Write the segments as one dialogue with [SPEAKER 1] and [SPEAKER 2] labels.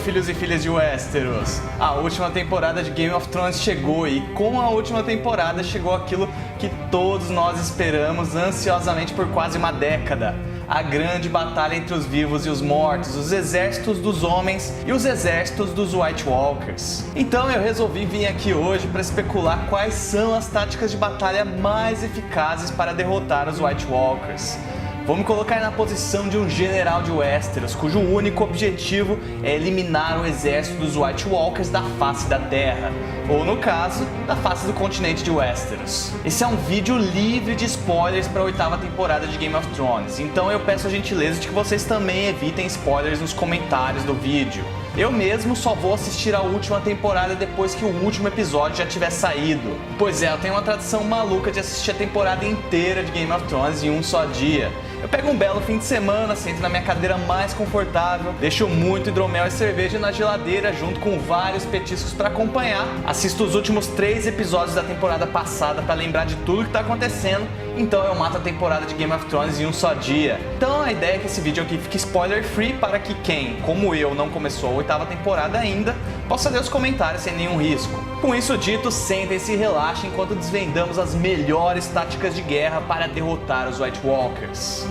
[SPEAKER 1] filhos e filhas de Westeros! A última temporada de Game of Thrones chegou e com a última temporada chegou aquilo que todos nós esperamos ansiosamente por quase uma década. A grande batalha entre os vivos e os mortos, os exércitos dos homens e os exércitos dos White Walkers. Então eu resolvi vir aqui hoje para especular quais são as táticas de batalha mais eficazes para derrotar os White Walkers. Vou me colocar na posição de um general de Westeros, cujo único objetivo é eliminar o exército dos White Walkers da face da Terra, ou no caso, da face do continente de Westeros. Esse é um vídeo livre de spoilers para a 8ª temporada de Game of Thrones, então eu peço a gentileza de que vocês também evitem spoilers nos comentários do vídeo. Eu mesmo só vou assistir a última temporada depois que o último episódio já tiver saído. Pois é, eu tenho uma tradição maluca de assistir a temporada inteira de Game of Thrones em um só dia. Eu pego um belo fim de semana, sento na minha cadeira mais confortável, deixo muito hidromel e cerveja na geladeira junto com vários petiscos para acompanhar, assisto os últimos 3 episódios da temporada passada para lembrar de tudo que tá acontecendo, então eu mato a temporada de Game of Thrones em um só dia. Então a ideia é que esse vídeo aqui fique spoiler free para que quem, como eu, não começou a 8ª temporada ainda, possa ler os comentários sem nenhum risco. Com isso dito, sentem-se e relaxem enquanto desvendamos as melhores táticas de guerra para derrotar os White Walkers.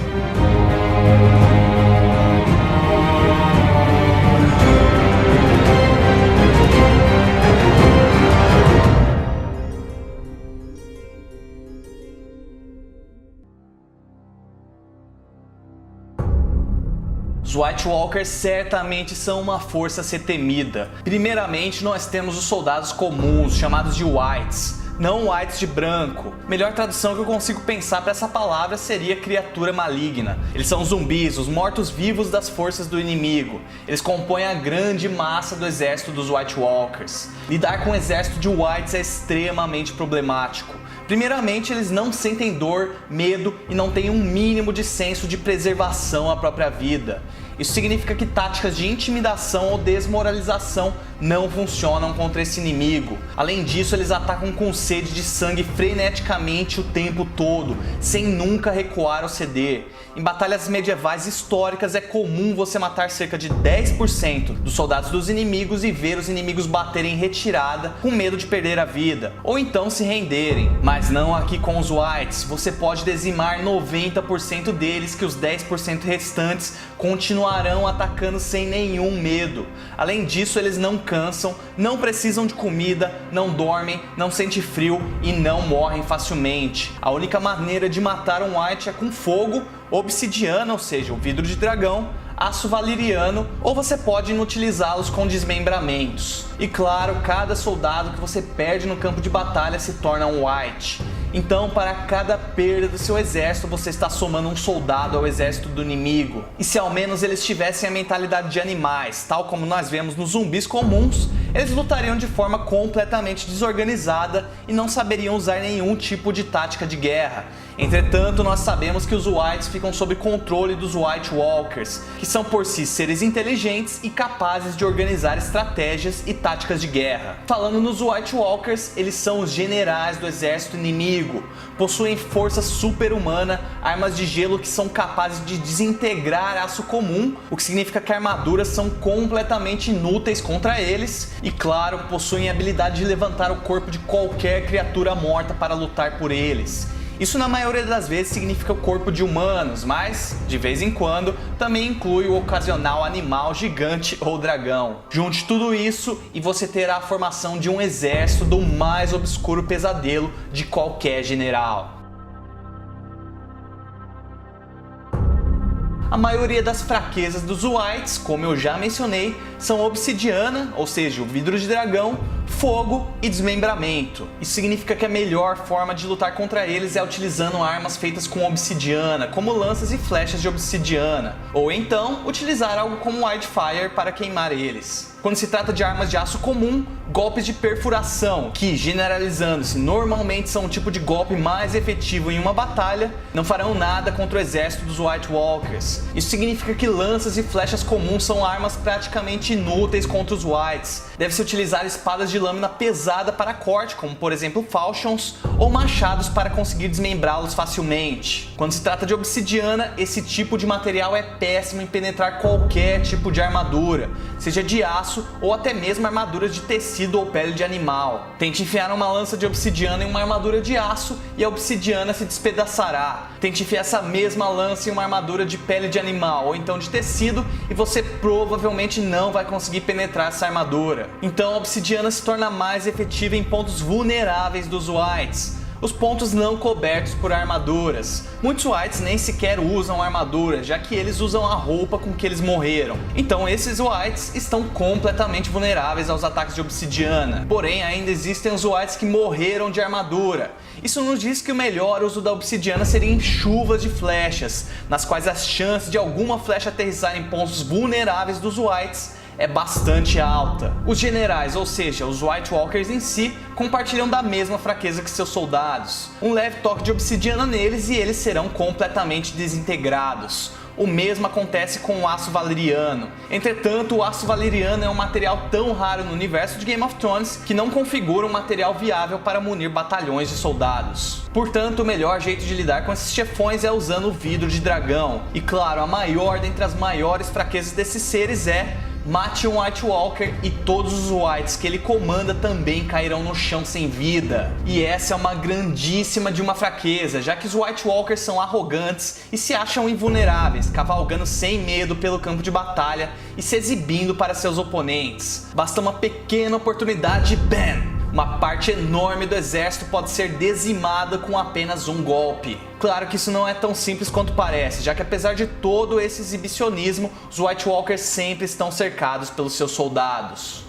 [SPEAKER 1] Os White Walkers certamente são uma força a ser temida. Primeiramente, nós temos os soldados comuns, chamados de Whites, não Whites de branco. Melhor tradução que eu consigo pensar para essa palavra seria criatura maligna. Eles são zumbis, os mortos-vivos das forças do inimigo. Eles compõem a grande massa do exército dos White Walkers. Lidar com um exército de Whites é extremamente problemático. Primeiramente, eles não sentem dor, medo e não têm um mínimo de senso de preservação à própria vida. Isso significa que táticas de intimidação ou desmoralização não funcionam contra esse inimigo. Além disso, eles atacam com sede de sangue freneticamente o tempo todo, sem nunca recuar ou ceder. Em batalhas medievais históricas é comum você matar cerca de 10% dos soldados dos inimigos e ver os inimigos baterem em retirada com medo de perder a vida, ou então se renderem. Mas não aqui com os Whites, você pode dizimar 90% deles que os 10% restantes continuarão atacando sem nenhum medo. Além disso, eles não cansam, não precisam de comida, não dormem, não sentem frio e não morrem facilmente. A única maneira de matar um White é com fogo, obsidiana, ou seja, o vidro de dragão, aço valeriano, ou você pode inutilizá-los com desmembramentos. E claro, cada soldado que você perde no campo de batalha se torna um White. Então, para cada perda do seu exército, você está somando um soldado ao exército do inimigo. E se ao menos eles tivessem a mentalidade de animais, tal como nós vemos nos zumbis comuns, eles lutariam de forma completamente desorganizada e não saberiam usar nenhum tipo de tática de guerra. Entretanto, nós sabemos que os Whites ficam sob controle dos White Walkers, que são por si seres inteligentes e capazes de organizar estratégias e táticas de guerra. Falando nos White Walkers, eles são os generais do exército inimigo, possuem força super-humana, armas de gelo que são capazes de desintegrar aço comum, o que significa que armaduras são completamente inúteis contra eles, e claro, possuem a habilidade de levantar o corpo de qualquer criatura morta para lutar por eles. Isso na maioria das vezes significa o corpo de humanos, mas, de vez em quando, também inclui o ocasional animal gigante ou dragão. Junte tudo isso e você terá a formação de um exército do mais obscuro pesadelo de qualquer general. A maioria das fraquezas dos Whites, como eu já mencionei, são obsidiana, ou seja, o vidro de dragão, fogo e desmembramento. Isso significa que a melhor forma de lutar contra eles é utilizando armas feitas com obsidiana, como lanças e flechas de obsidiana, ou então utilizar algo como Wildfire para queimar eles. Quando se trata de armas de aço comum, golpes de perfuração, que, generalizando-se, normalmente são o tipo de golpe mais efetivo em uma batalha, não farão nada contra o exército dos White Walkers. Isso significa que lanças e flechas comuns são armas praticamente inúteis contra os Whites. Deve-se utilizar espadas de lâmina pesada para corte, como por exemplo falchions, ou machados para conseguir desmembrá-los facilmente. Quando se trata de obsidiana, esse tipo de material é péssimo em penetrar qualquer tipo de armadura, seja de aço ou até mesmo armaduras de tecido ou pele de animal. Tente enfiar uma lança de obsidiana em uma armadura de aço e a obsidiana se despedaçará. Tente enfiar essa mesma lança em uma armadura de pele de animal ou então de tecido e você provavelmente não vai conseguir penetrar essa armadura. Então a obsidiana se torna mais efetiva em pontos vulneráveis dos Whites, os pontos não cobertos por armaduras. Muitos Whites nem sequer usam armadura, já que eles usam a roupa com que eles morreram. Então esses Whites estão completamente vulneráveis aos ataques de obsidiana. Porém, ainda existem os Whites que morreram de armadura. Isso nos diz que o melhor uso da obsidiana seria em chuvas de flechas, nas quais as chances de alguma flecha aterrissar em pontos vulneráveis dos Whites é bastante alta. Os generais, ou seja, os White Walkers em si, compartilham da mesma fraqueza que seus soldados. Um leve toque de obsidiana neles e eles serão completamente desintegrados. O mesmo acontece com o aço valeriano. Entretanto, o aço valeriano é um material tão raro no universo de Game of Thrones que não configura um material viável para munir batalhões de soldados. Portanto, o melhor jeito de lidar com esses chefões é usando o vidro de dragão. E claro, a maior dentre as maiores fraquezas desses seres é: mate um White Walker e todos os Whites que ele comanda também cairão no chão sem vida. E essa é uma grandíssima de uma fraqueza, já que os White Walkers são arrogantes e se acham invulneráveis, cavalgando sem medo pelo campo de batalha e se exibindo para seus oponentes. Basta uma pequena oportunidade e BAM! Uma parte enorme do exército pode ser dizimada com apenas um golpe. Claro que isso não é tão simples quanto parece, já que apesar de todo esse exibicionismo, os White Walkers sempre estão cercados pelos seus soldados.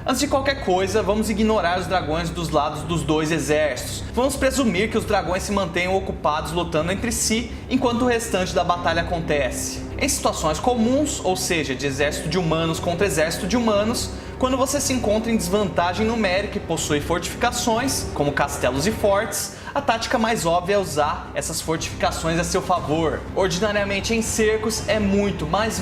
[SPEAKER 1] Antes de qualquer coisa, vamos ignorar os dragões dos lados dos dois exércitos. Vamos presumir que os dragões se mantenham ocupados lutando entre si enquanto o restante da batalha acontece. Em situações comuns, ou seja, de exército de humanos contra exército de humanos, quando você se encontra em desvantagem numérica e possui fortificações, como castelos e fortes, a tática mais óbvia é usar essas fortificações a seu favor. Ordinariamente em cercos é muito mais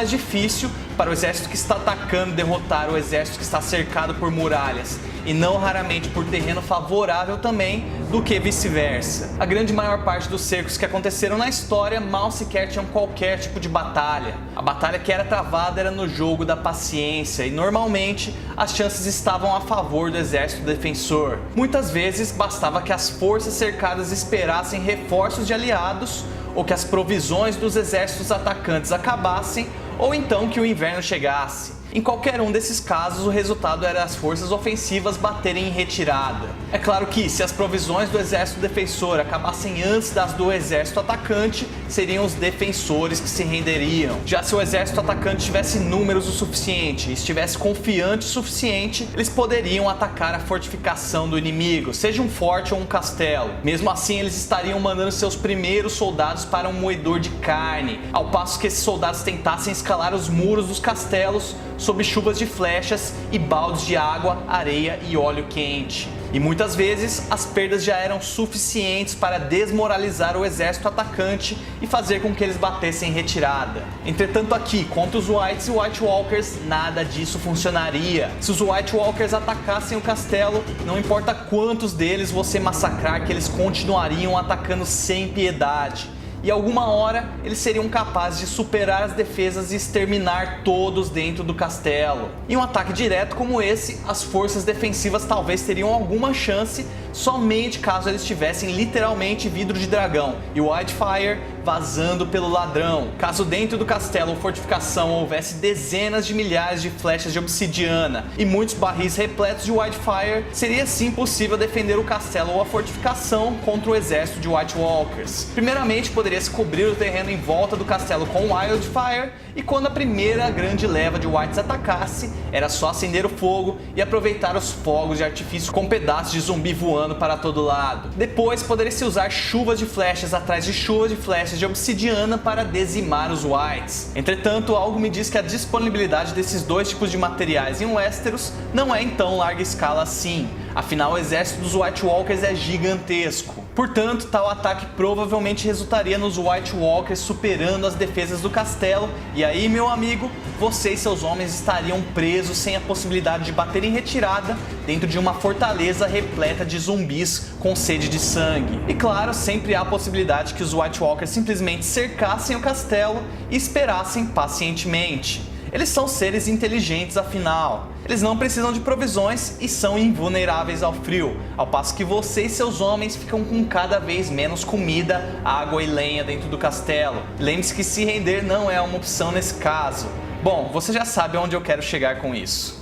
[SPEAKER 1] difícil para o exército que está atacando derrotar o exército que está cercado por muralhas, e não raramente por terreno favorável também, do que vice-versa. A grande maior parte dos cercos que aconteceram na história mal sequer tinham qualquer tipo de batalha. A batalha que era travada era no jogo da paciência e normalmente as chances estavam a favor do exército defensor. Muitas vezes bastava que as forças cercadas esperassem reforços de aliados ou que as provisões dos exércitos atacantes acabassem ou então que o inverno chegasse. Em qualquer um desses casos, o resultado era as forças ofensivas baterem em retirada. É claro que, se as provisões do exército defensor acabassem antes das do exército atacante, seriam os defensores que se renderiam. Já se o exército atacante tivesse números o suficiente e estivesse confiante o suficiente, eles poderiam atacar a fortificação do inimigo, seja um forte ou um castelo. Mesmo assim, eles estariam mandando seus primeiros soldados para um moedor de carne, ao passo que esses soldados tentassem escalar os muros dos castelos sob chuvas de flechas e baldes de água, areia e óleo quente. E muitas vezes as perdas já eram suficientes para desmoralizar o exército atacante e fazer com que eles batessem em retirada. Entretanto, aqui, contra os Whites e White Walkers, nada disso funcionaria. Se os White Walkers atacassem o castelo, não importa quantos deles você massacrar, que eles continuariam atacando sem piedade. E alguma hora eles seriam capazes de superar as defesas e exterminar todos dentro do castelo. Em um ataque direto como esse, as forças defensivas talvez teriam alguma chance somente caso eles tivessem literalmente vidro de dragão e Whitefire vazando pelo ladrão. Caso dentro do castelo ou fortificação houvesse dezenas de milhares de flechas de obsidiana e muitos barris repletos de Whitefire, seria sim possível defender o castelo ou a fortificação contra o exército de White Walkers. Primeiramente, poderia-se cobrir o terreno em volta do castelo com Wildfire, e quando a primeira grande leva de Whites atacasse, era só acender o fogo e aproveitar os fogos de artifício com pedaços de zumbi voando para todo lado. Depois, poderia-se usar chuvas de flechas atrás de chuvas de flechas de obsidiana para dizimar os Whites. Entretanto, algo me diz que a disponibilidade desses dois tipos de materiais em Westeros não é em tão larga escala assim. Afinal, o exército dos White Walkers é gigantesco. Portanto, tal ataque provavelmente resultaria nos White Walkers superando as defesas do castelo, e aí, meu amigo, você e seus homens estariam presos sem a possibilidade de bater em retirada dentro de uma fortaleza repleta de zumbis com sede de sangue. E claro, sempre há a possibilidade que os White Walkers simplesmente cercassem o castelo e esperassem pacientemente. Eles são seres inteligentes, afinal. Eles não precisam de provisões e são invulneráveis ao frio, ao passo que você e seus homens ficam com cada vez menos comida, água e lenha dentro do castelo. Lembre-se que se render não é uma opção nesse caso. Bom, você já sabe onde eu quero chegar com isso.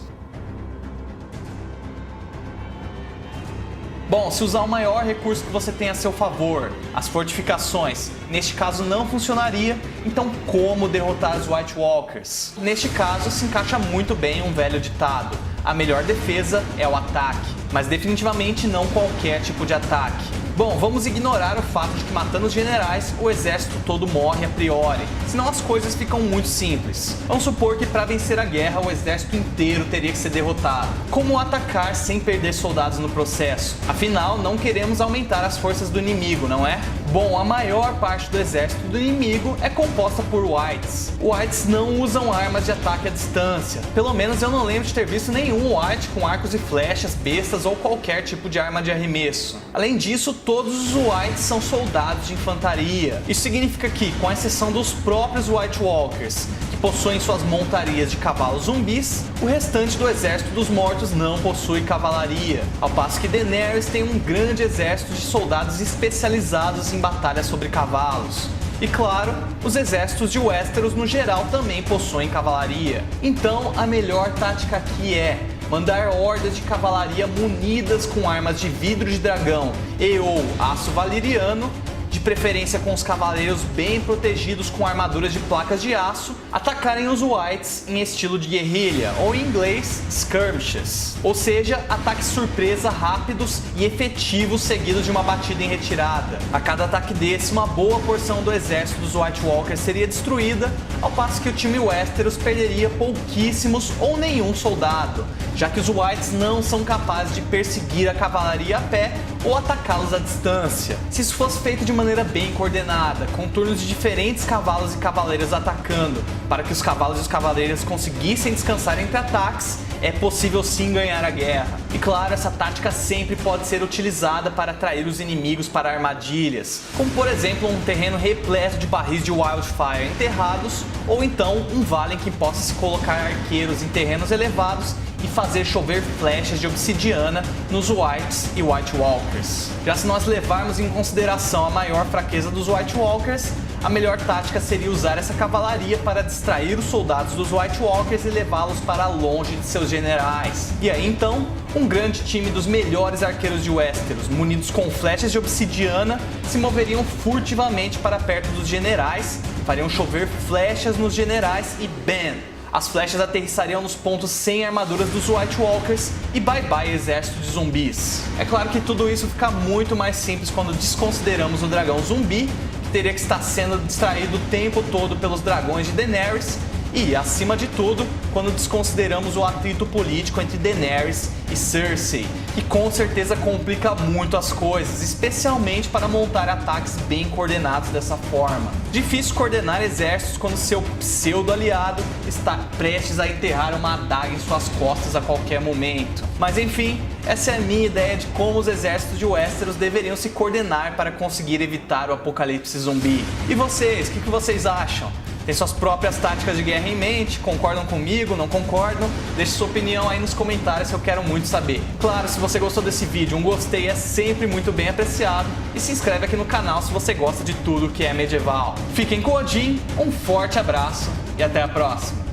[SPEAKER 1] Bom, se usar o maior recurso que você tem a seu favor, as fortificações, neste caso não funcionaria, então como derrotar os White Walkers? Neste caso se encaixa muito bem um velho ditado: a melhor defesa é o ataque, mas definitivamente não qualquer tipo de ataque. Bom, vamos ignorar o fato de que matando os generais, o exército todo morre a priori, senão as coisas ficam muito simples. Vamos supor que para vencer a guerra o exército inteiro teria que ser derrotado. Como atacar sem perder soldados no processo? Afinal, não queremos aumentar as forças do inimigo, não é? Bom, a maior parte do exército do inimigo é composta por Whites. Whites não usam armas de ataque à distância. Pelo menos eu não lembro de ter visto nenhum White com arcos e flechas, bestas ou qualquer tipo de arma de arremesso. Além disso, todos os Whites são soldados de infantaria. Isso significa que, com exceção dos próprios White Walkers, que possuem suas montarias de cavalos zumbis, o restante do exército dos mortos não possui cavalaria, ao passo que Daenerys tem um grande exército de soldados especializados em batalhas sobre cavalos. E claro, os exércitos de Westeros no geral também possuem cavalaria. Então a melhor tática aqui é mandar hordas de cavalaria munidas com armas de vidro de dragão e ou aço valeriano, de preferência com os cavaleiros bem protegidos com armaduras de placas de aço, atacarem os Whites em estilo de guerrilha, ou em inglês, skirmishes. Ou seja, ataques surpresa rápidos e efetivos seguidos de uma batida em retirada. A cada ataque desse, uma boa porção do exército dos White Walkers seria destruída, ao passo que o time Westeros perderia pouquíssimos ou nenhum soldado, já que os Whites não são capazes de perseguir a cavalaria a pé ou atacá-los à distância. Se isso fosse feito de maneira bem coordenada, com turnos de diferentes cavalos e cavaleiros atacando, para que os cavalos e os cavaleiros conseguissem descansar entre ataques, é possível sim ganhar a guerra. E claro, essa tática sempre pode ser utilizada para atrair os inimigos para armadilhas, como por exemplo um terreno repleto de barris de Wildfire enterrados, ou então um vale em que possa se colocar arqueiros em terrenos elevados e fazer chover flechas de obsidiana nos Whites e White Walkers. Já se nós levarmos em consideração a maior fraqueza dos White Walkers, a melhor tática seria usar essa cavalaria para distrair os soldados dos White Walkers e levá-los para longe de seus generais. E aí então, um grande time dos melhores arqueiros de Westeros, munidos com flechas de obsidiana, se moveriam furtivamente para perto dos generais, fariam chover flechas nos generais e bam! As flechas aterrissariam nos pontos sem armaduras dos White Walkers e bye bye exército de zumbis. É claro que tudo isso fica muito mais simples quando desconsideramos o dragão zumbi, que teria que estar sendo distraído o tempo todo pelos dragões de Daenerys, e, acima de tudo, quando desconsideramos o atrito político entre Daenerys e Cersei, que com certeza complica muito as coisas, especialmente para montar ataques bem coordenados dessa forma. Difícil coordenar exércitos quando seu pseudo-aliado está prestes a enterrar uma adaga em suas costas a qualquer momento. Mas enfim, essa é a minha ideia de como os exércitos de Westeros deveriam se coordenar para conseguir evitar o apocalipse zumbi. E vocês, o que vocês acham? Tem suas próprias táticas de guerra em mente? Concordam comigo? Não concordam? Deixe sua opinião aí nos comentários que eu quero muito saber. Claro, se você gostou desse vídeo, um gostei é sempre muito bem apreciado. E se inscreve aqui no canal se você gosta de tudo que é medieval. Fiquem com Odin, um forte abraço e até a próxima!